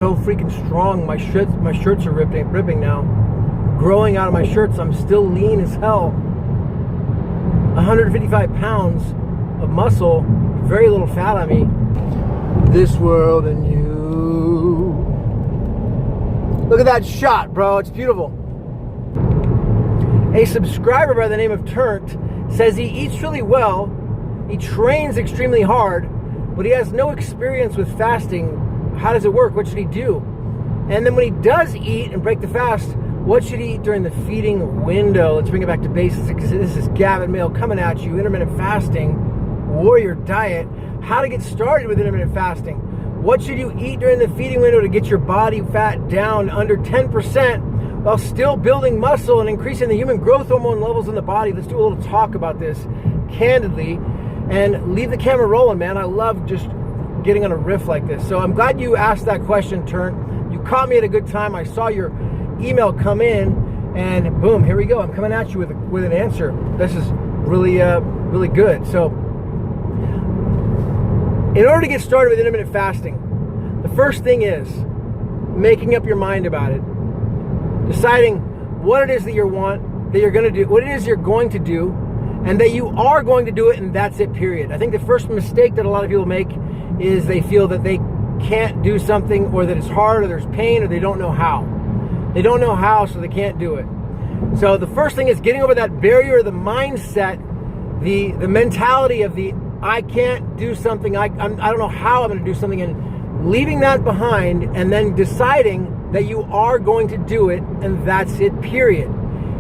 So freaking strong. My shirts are ripping now. Growing out of my shirts. I'm still lean as hell. 155 pounds of muscle, very little fat on me. This world and you. Look at that shot, bro. It's beautiful. A subscriber by the name of Turnt says he eats really well, he trains extremely hard, but he has no experience with fasting. How does it work? What should he do? And then when he does eat and break the fast, what should he eat during the feeding window? Let's bring it back to basics. This is Gavin Mehl coming at you. Intermittent fasting, warrior diet. How to get started with intermittent fasting. What should you eat during the feeding window to get your body fat down under 10% while still building muscle and increasing the human growth hormone levels in the body? Let's do a little talk about this candidly and leave the camera rolling, man. I love just getting on a riff like this. So I'm glad you asked that question, Turn. You caught me at a good time. I saw your email come in, and boom, here we go. I'm coming at you with an answer. This is really really good. So in order to get started with intermittent fasting, the first thing is making up your mind about it, deciding what it is that you're going to do, what it is you're going to do, and that you are going to do it, and that's it, period. I think the first mistake that a lot of people make is they feel that they can't do something, or that it's hard, or there's pain, or they don't know how. They don't know how, so they can't do it. So the first thing is getting over that barrier, the mindset, the mentality of the I can't do something, I don't know how I'm going to do something, and leaving that behind, and then deciding that you are going to do it, and that's it, period.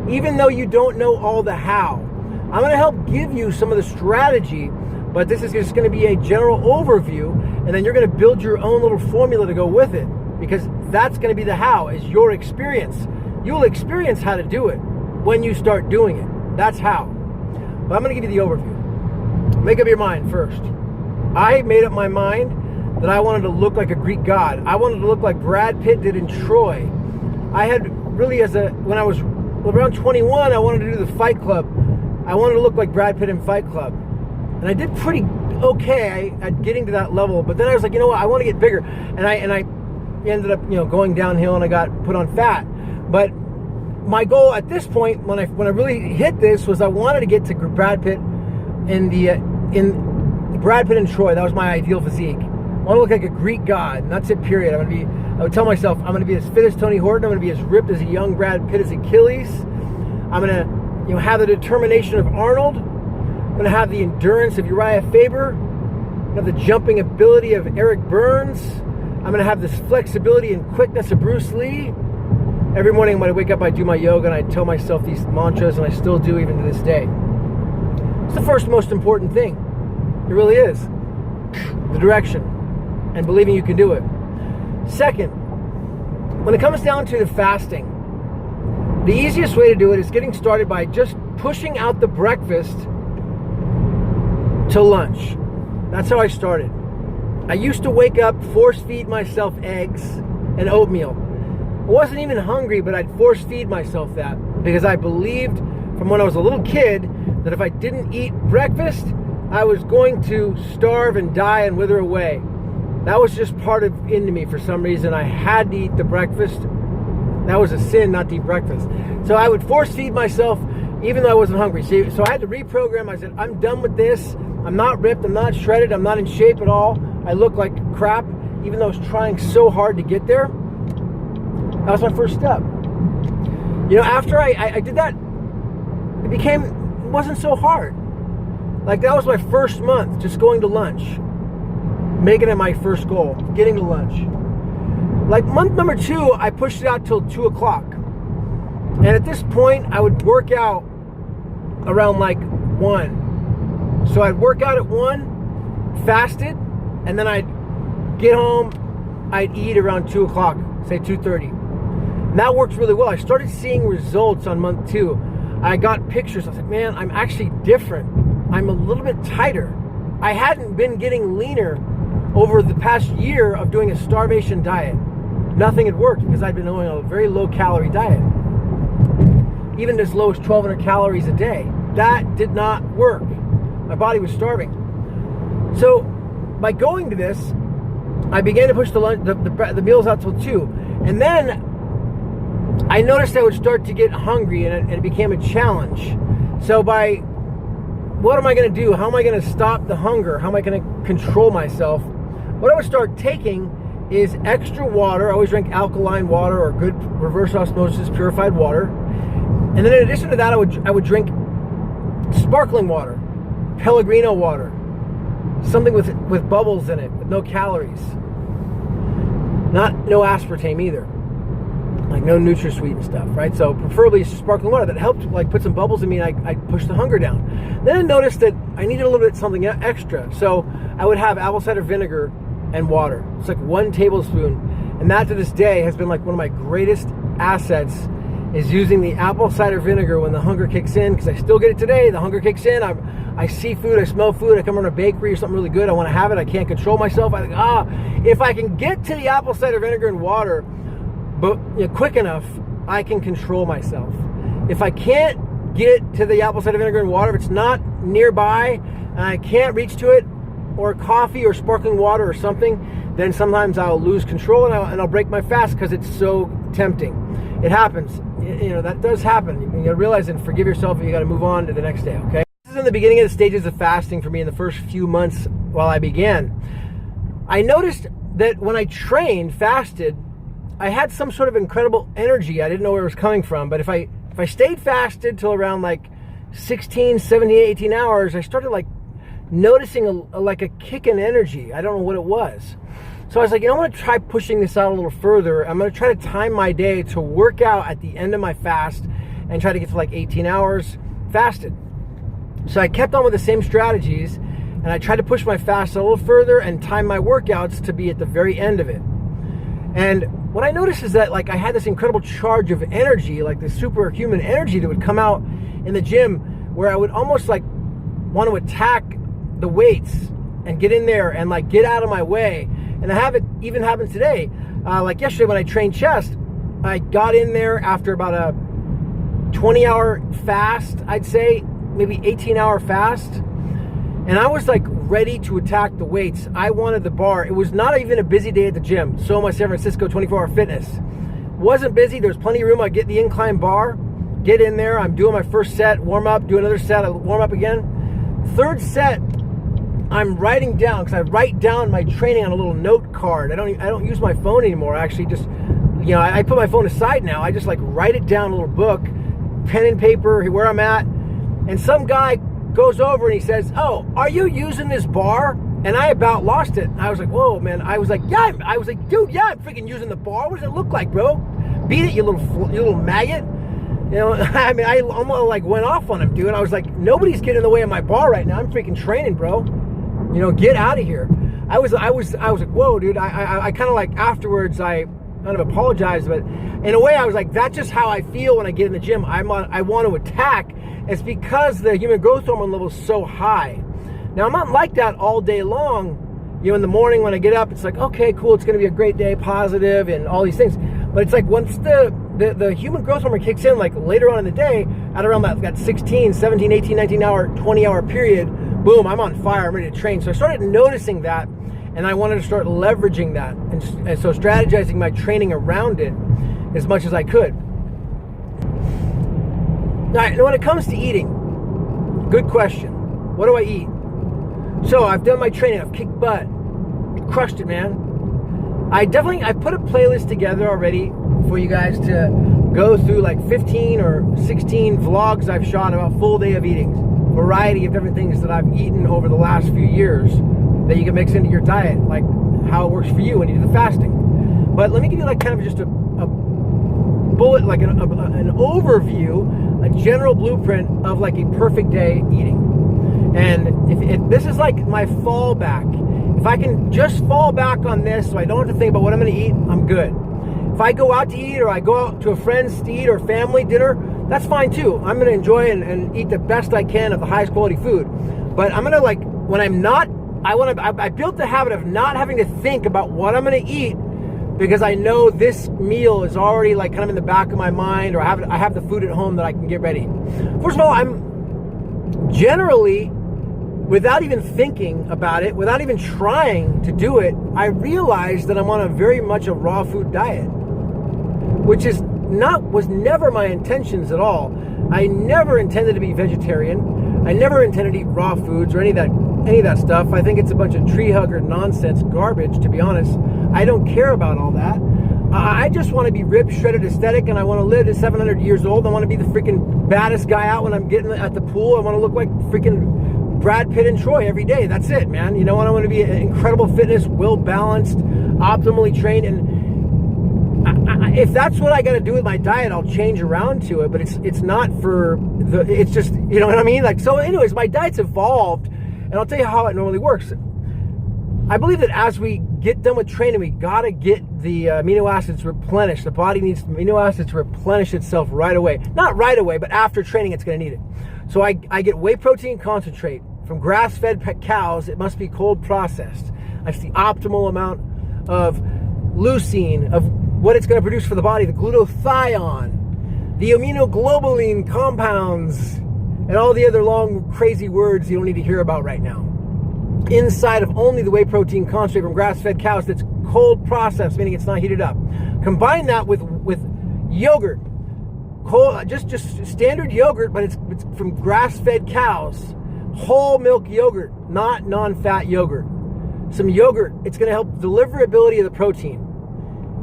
Even though you don't know all the how. I'm going to help give you some of the strategy, but this is just going to be a general overview, and then you're going to build your own little formula to go with it, because that's going to be the how, is your experience. You'll experience how to do it when you start doing it. That's how. But I'm going to give you the overview. Make up your mind first. I made up my mind that I wanted to look like a Greek god. I wanted to look like Brad Pitt did in Troy. I had really, when I was around 21, I wanted to do the Fight Club. I wanted to look like Brad Pitt in Fight Club. And I did pretty okay at getting to that level, but then I was like, you know what, I want to get bigger. And I ended up, going downhill, and I got put on fat. But my goal at this point, when I really hit this, was I wanted to get to Brad Pitt in Brad Pitt and Troy. That was my ideal physique. I want to look like a Greek god, and that's it, period. I would tell myself, I'm going to be as fit as Tony Horton. I'm going to be as ripped as a young Brad Pitt as Achilles. I'm going to, have the determination of Arnold. I'm going to have the endurance of Uriah Faber. I'm going to have the jumping ability of Eric Burns. I'm going to have this flexibility and quickness of Bruce Lee. Every morning when I wake up, I do my yoga, and I tell myself these mantras, and I still do even to this day. It's the first most important thing. It really is. The direction and believing you can do it. Second, when it comes down to the fasting, the easiest way to do it is getting started by just pushing out the breakfast to lunch. That's how I started. I used to wake up, force feed myself eggs and oatmeal. I wasn't even hungry, but I'd force feed myself that because I believed from when I was a little kid that if I didn't eat breakfast, I was going to starve and die and wither away. That was just part of into me for some reason. I had to eat the breakfast. That was a sin not to eat breakfast. So I would force feed myself even though I wasn't hungry. So I had to reprogram. I said, I'm done with this. I'm not ripped. I'm not shredded. I'm not in shape at all. I look like crap, even though I was trying so hard to get there. That was my first step. After I did that, it wasn't so hard. Like, that was my first month, just going to lunch. Making it my first goal, getting to lunch. Like, month number 2, I pushed it out till 2 o'clock. And at this point, I would work out around like 1. So I'd work out at 1, fasted, and then I'd get home, I'd eat around 2 o'clock, say 2:30. And that worked really well. I started seeing results on month 2. I got pictures. I was like, man, I'm actually different. I'm a little bit tighter. I hadn't been getting leaner over the past year of doing a starvation diet. Nothing had worked because I'd been doing a very low calorie diet. Even as low as 1,200 calories a day. That did not work. My body was starving. So by going to this, I began to push the meals out till 2. And then I noticed I would start to get hungry, and it became a challenge. So what am I going to do? How am I going to stop the hunger? How am I going to control myself? What I would start taking is extra water. I always drink alkaline water or good reverse osmosis purified water. And then in addition to that, I would drink sparkling water, Pellegrino water, something with bubbles in it, with no calories. No aspartame either. Like no NutraSweet and stuff, right? So preferably sparkling water that helped like put some bubbles in me, and I pushed the hunger down. Then I noticed that I needed a little bit something extra. So I would have apple cider vinegar and water. It's like 1 tablespoon. And that to this day has been like one of my greatest assets, is using the apple cider vinegar when the hunger kicks in, because I still get it today. The hunger kicks in. I see food, I smell food, I come from a bakery or something really good, I want to have it, I can't control myself. I think, if I can get to the apple cider vinegar and water, but quick enough, I can control myself. If I can't get to the apple cider vinegar and water, if it's not nearby and I can't reach to it, or coffee or sparkling water or something, then sometimes I'll lose control and I'll break my fast because it's so tempting. It happens. That does happen. You gotta realize and forgive yourself, and you gotta move on to the next day, okay? This is in the beginning of the stages of fasting for me in the first few months while I began. I noticed that when I fasted, I had some sort of incredible energy. I didn't know where it was coming from, but if I stayed fasted till around like 16, 17, 18 hours, I started like noticing a kick in energy. I don't know what it was. So I was like, I'm going to try pushing this out a little further. I'm going to try to time my day to work out at the end of my fast and try to get to like 18 hours fasted. So I kept on with the same strategies, and I tried to push my fast a little further and time my workouts to be at the very end of it. And what I noticed is that like I had this incredible charge of energy, like this superhuman energy that would come out in the gym, where I would almost like want to attack the weights and get in there and like get out of my way. And I have it even happen today. Like yesterday when I trained chest, I got in there after about a 20-hour fast, I'd say, maybe 18-hour fast. And I was like ready to attack the weights. I wanted the bar. It was not even a busy day at the gym. So my San Francisco 24-hour fitness. Wasn't busy. There was plenty of room. I get the incline bar, get in there. I'm doing my first set, warm up, do another set, I warm up again. Third set, I'm writing down, because I write down my training on a little note card. I don't use my phone anymore. I actually just, I put my phone aside now. I just like write it down in a little book, pen and paper, where I'm at. And some guy goes over and he says, "Oh, are you using this bar?" And I about lost it. I was like, "Whoa, man!" I was like, "Yeah." I was like, "Dude, yeah, I'm freaking using the bar. What does it look like, bro? Beat it, you little maggot." I mean, I almost like went off on him, dude. I was like, "Nobody's getting in the way of my bar right now. I'm freaking training, bro. Get out of here." I was like, "Whoa, dude." I kind of like afterwards, I kind of apologized, but in a way, I was like, "That's just how I feel when I get in the gym. I want to attack." It's because the human growth hormone level is so high. Now, I'm not like that all day long. In the morning when I get up, it's like, okay, cool, it's going to be a great day, positive, and all these things. But it's like once the human growth hormone kicks in, like later on in the day, at around that 16, 17, 18, 19 hour, 20 hour period, boom, I'm on fire, I'm ready to train. So I started noticing that, and I wanted to start leveraging that. And so strategizing my training around it as much as I could. Now, when it comes to eating, good question. What do I eat? So I've done my training. I've kicked butt. Crushed it, man. I put a playlist together already for you guys to go through, like 15 or 16 vlogs I've shot about full day of eating. Variety of different things that I've eaten over the last few years that you can mix into your diet, like how it works for you when you do the fasting. But let me give you like kind of just a bullet, like an overview, a general blueprint of like a perfect day eating. And if this is like my fallback, if I can just fall back on this so I don't have to think about what I'm going to eat, I'm good. If I go out to eat, or I go out to a friend's to eat, or family dinner, that's fine too. I'm going to enjoy and eat the best I can of the highest quality food. But I'm going to like, when I'm not, I built the habit of not having to think about what I'm going to eat, because I know this meal is already like kind of in the back of my mind, or I have the food at home that I can get ready. First of all, I'm generally without even thinking about it, without even trying to do it, I realized that I'm on a very much a raw food diet, which was never my intentions at all. I never intended to be vegetarian. I never intended to eat raw foods or any of that stuff. I think it's a bunch of tree hugger nonsense garbage, to be honest. I don't care about all that. I just want to be ripped, shredded, aesthetic, and I want to live to 700 years old. I want to be the freaking baddest guy out when I'm getting at the pool. I want to look like freaking Brad Pitt and Troy every day. That's it, man. You know, I want to be incredible fitness, well-balanced, optimally trained, and if that's what I got to do with my diet, I'll change around to it, but it's not for it's just, you know what I mean? Like, so anyways, my diet's evolved, and I'll tell you how it normally works. I believe that as we get done with training, we got to get the amino acids replenished. The body needs amino acids to replenish itself right away. Not right away, but after training, it's going to need it. So I get whey protein concentrate from grass-fed cows. It must be cold processed. That's the optimal amount of leucine, of what it's going to produce for the body, the glutathione, the immunoglobulin compounds, and all the other long, crazy words you don't need to hear about right now. Inside of only the whey protein concentrate from grass-fed cows that's cold processed, meaning it's not heated up. Combine that with yogurt, cold, just standard yogurt, but it's from grass-fed cows, whole milk yogurt, not non-fat yogurt. Some yogurt, it's going to help deliverability of the protein.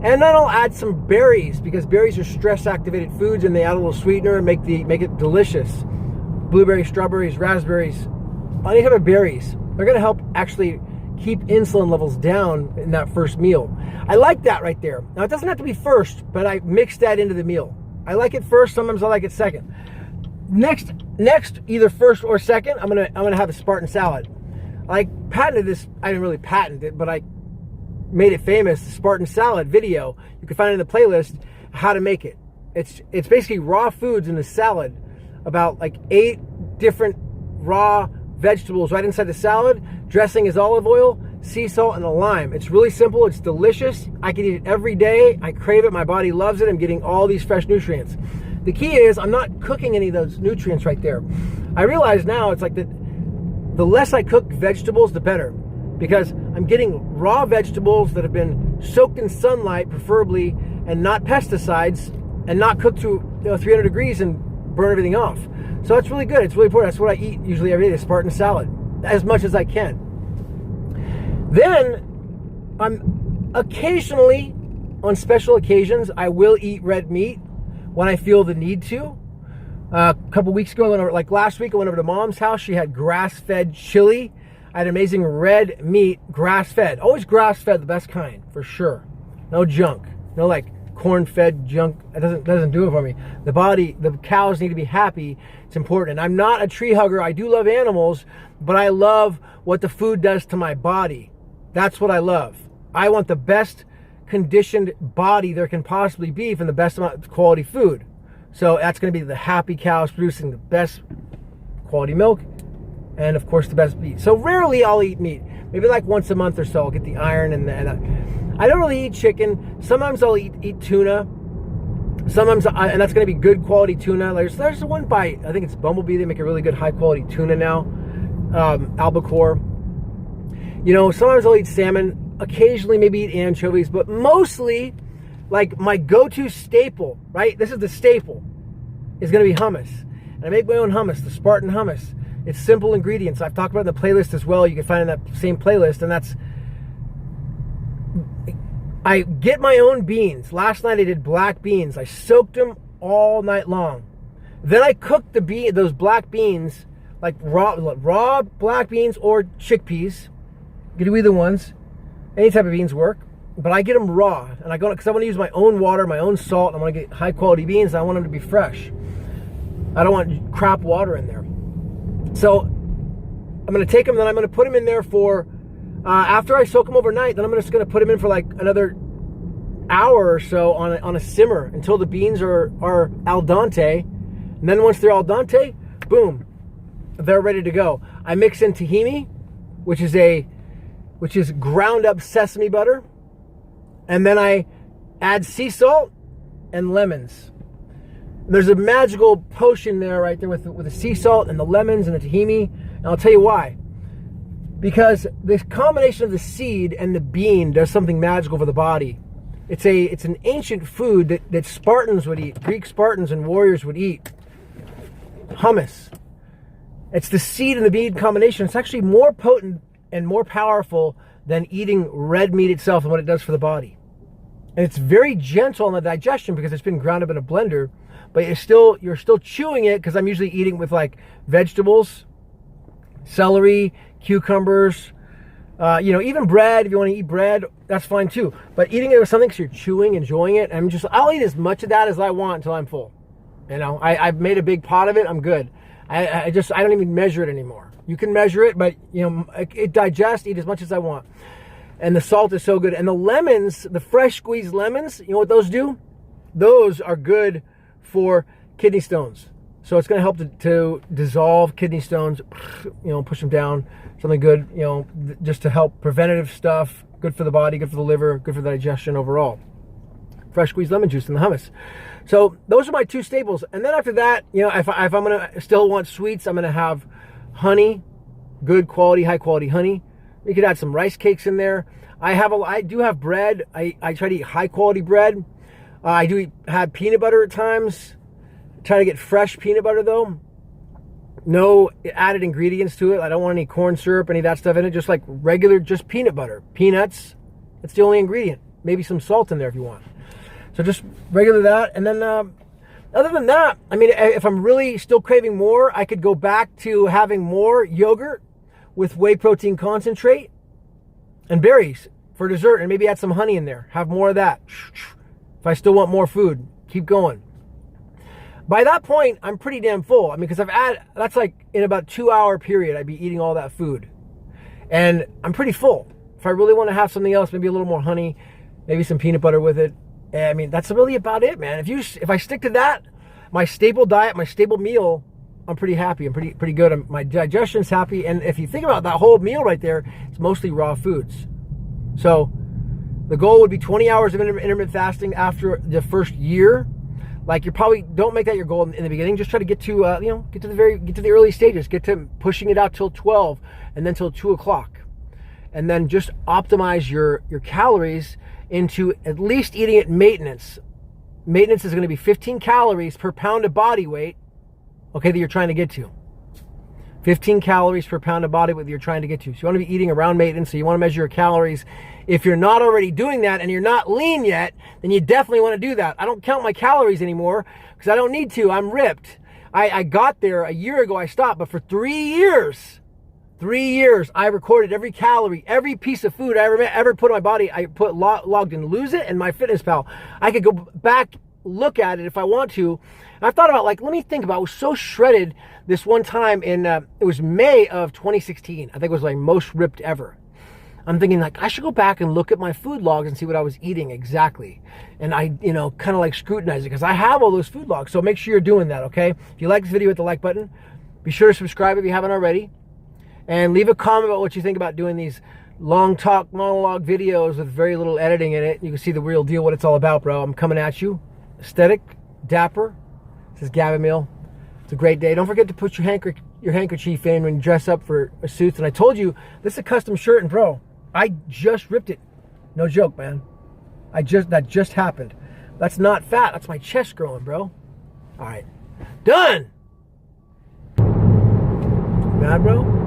And then I'll add some berries, because berries are stress-activated foods, and they add a little sweetener and make it delicious. Blueberries, strawberries, raspberries, any type of berries. They're going to help actually keep insulin levels down in that first meal. I like that right there. Now, it doesn't have to be first, but I mix that into the meal. I like it first. Sometimes I like it second. Next, either first or second, I'm gonna have a Spartan salad. I patented this. I didn't really patent it, but I made it famous. The Spartan salad video. You can find it in the playlist. How to make it. It's basically raw foods in a salad. About like 8 different raw vegetables right inside the salad. Dressing is olive oil, sea salt, and a lime. It's really simple. It's delicious. I can eat it every day. I crave it. My body loves it. I'm getting all these fresh nutrients. The key is I'm not cooking any of those nutrients right there. I realize now it's like the less I cook vegetables, the better, because I'm getting raw vegetables that have been soaked in sunlight, preferably, and not pesticides, and not cooked to 300 degrees and burn everything off. So that's really good. It's really important. That's what I eat usually every day, the Spartan salad, as much as I can. Then I'm occasionally, on special occasions, I will eat red meat when I feel the need to. A couple weeks ago, like last week, I went over to Mom's house. She had grass-fed chili. I had amazing red meat, grass-fed. Always grass-fed, the best kind, for sure. No junk. No like corn-fed junk. It doesn't do it for me. The cows need to be happy. It's important. And I'm not a tree hugger. I do love animals, but I love what the food does to my body. That's what I love. I want the best conditioned body there can possibly be from the best amount of quality food. So that's going to be the happy cows producing the best quality milk and, of course, the best meat. So rarely I'll eat meat. Maybe like once a month or so I'll get the iron. And I don't really eat chicken. Sometimes I'll eat tuna. Sometimes, and that's going to be good quality tuna. There's one by, I think it's Bumblebee. They make a really good high quality tuna now. Albacore. Sometimes I'll eat salmon. Occasionally maybe eat anchovies, but mostly like my go-to staple, right? This is the staple, is going to be hummus. And I make my own hummus, the Spartan hummus. It's simple ingredients. I've talked about it in the playlist as well. You can find it in that same playlist. And I get my own beans. Last night I did black beans. I soaked them all night long. Then I cooked those black beans, like raw black beans or chickpeas. You can do either ones. Any type of beans work, but I get them raw, and because I want to use my own water, my own salt. And I want to get high quality beans. And I want them to be fresh. I don't want crap water in there. So I'm going to take them, then I'm going to put them in there for after I soak them overnight. Then I'm just going to put them in for like another hour or so on a simmer until the beans are al dente. And then once they're al dente, boom, they're ready to go. I mix in tahini, which is ground up sesame butter. And then I add sea salt and lemons. There's a magical potion there right there with the sea salt and the lemons and the tahini. And I'll tell you why. because this combination of the seed and the bean does something magical for the body. It's an ancient food that Spartans would eat, Greek Spartans and warriors would eat. Hummus. It's the seed and the bean combination. It's actually more potent and more powerful than eating red meat itself and what it does for the body. And it's very gentle on the digestion because it's been ground up in a blender, but you're still chewing it, because I'm usually eating with like vegetables, celery, cucumbers, even bread. If you want to eat bread, that's fine too. But eating it with something because you're chewing, enjoying it, I'll eat as much of that as I want until I'm full. I've made a big pot of it. I'm good. I don't even measure it anymore. You can measure it, but it digests. Eat as much as I want. And the salt is so good. And the lemons, the fresh squeezed lemons, you know what those do? Those are good for kidney stones. So it's going to help to dissolve kidney stones, push them down. Something good, just to help preventative stuff. Good for the body, good for the liver, good for the digestion overall. Fresh squeezed lemon juice in the hummus. So those are my two staples. And then after that, if I'm going to still want sweets, I'm going to have honey, good quality, high quality honey. You could add some rice cakes in there. I do have bread. I try to eat high quality bread. I do have peanut butter at times. Try to get fresh peanut butter though. No added ingredients to it. I don't want any corn syrup, any of that stuff in it. Just like regular, just peanut butter. Peanuts, that's the only ingredient. Maybe some salt in there if you want. So just regular that. And then other than that, if I'm really still craving more, I could go back to having more yogurt with whey protein concentrate and berries for dessert, and maybe add some honey in there. Have more of that. If I still want more food, keep going. By that point, I'm pretty damn full. Because that's like in about 2-hour period, I'd be eating all that food. And I'm pretty full. If I really want to have something else, maybe a little more honey, maybe some peanut butter with it. That's really about it, man. If I stick to that, my staple diet, my staple meal, I'm pretty happy. I'm pretty good. My digestion's happy. And if you think about that whole meal right there, it's mostly raw foods. So the goal would be 20 hours of intermittent fasting after the first year. Like, you probably don't make that your goal in the beginning. Just try to get to get to the early stages. Get to pushing it out till 12 and then till 2 o'clock. And then just optimize your calories into at least eating at maintenance. Maintenance is going to be 15 calories per pound of body weight. Okay, that you're trying to get to. 15 calories per pound of body weight that you're trying to get to. So you want to be eating around maintenance, so you want to measure your calories. If you're not already doing that and you're not lean yet, then you definitely want to do that. I don't count my calories anymore because I don't need to. I'm ripped. I got there a year ago, I stopped, but for 3 years, I recorded every calorie, every piece of food I ever put in my body. I logged in Lose It and MyFitnessPal. I could go back, look at it if I want to. And I thought about, let me think about it. I was so shredded this one time it was May of 2016. I think it was my most ripped ever. I'm thinking I should go back and look at my food logs and see what I was eating exactly. And I, kind of scrutinize it because I have all those food logs. So make sure you're doing that, okay? If you like this video, hit the like button. Be sure to subscribe if you haven't already. And leave a comment about what you think about doing these long talk monologue videos with very little editing in it. You can see the real deal, what it's all about, bro. I'm coming at you. Aesthetic, dapper. This is Gavin Mehl. It's a great day. Don't forget to put your handkerchief in when you dress up for a suit. And I told you, this is a custom shirt, and bro, I just ripped it. No joke, man. That just happened. That's not fat. That's my chest growing, bro. All right. Done. Mad, bro?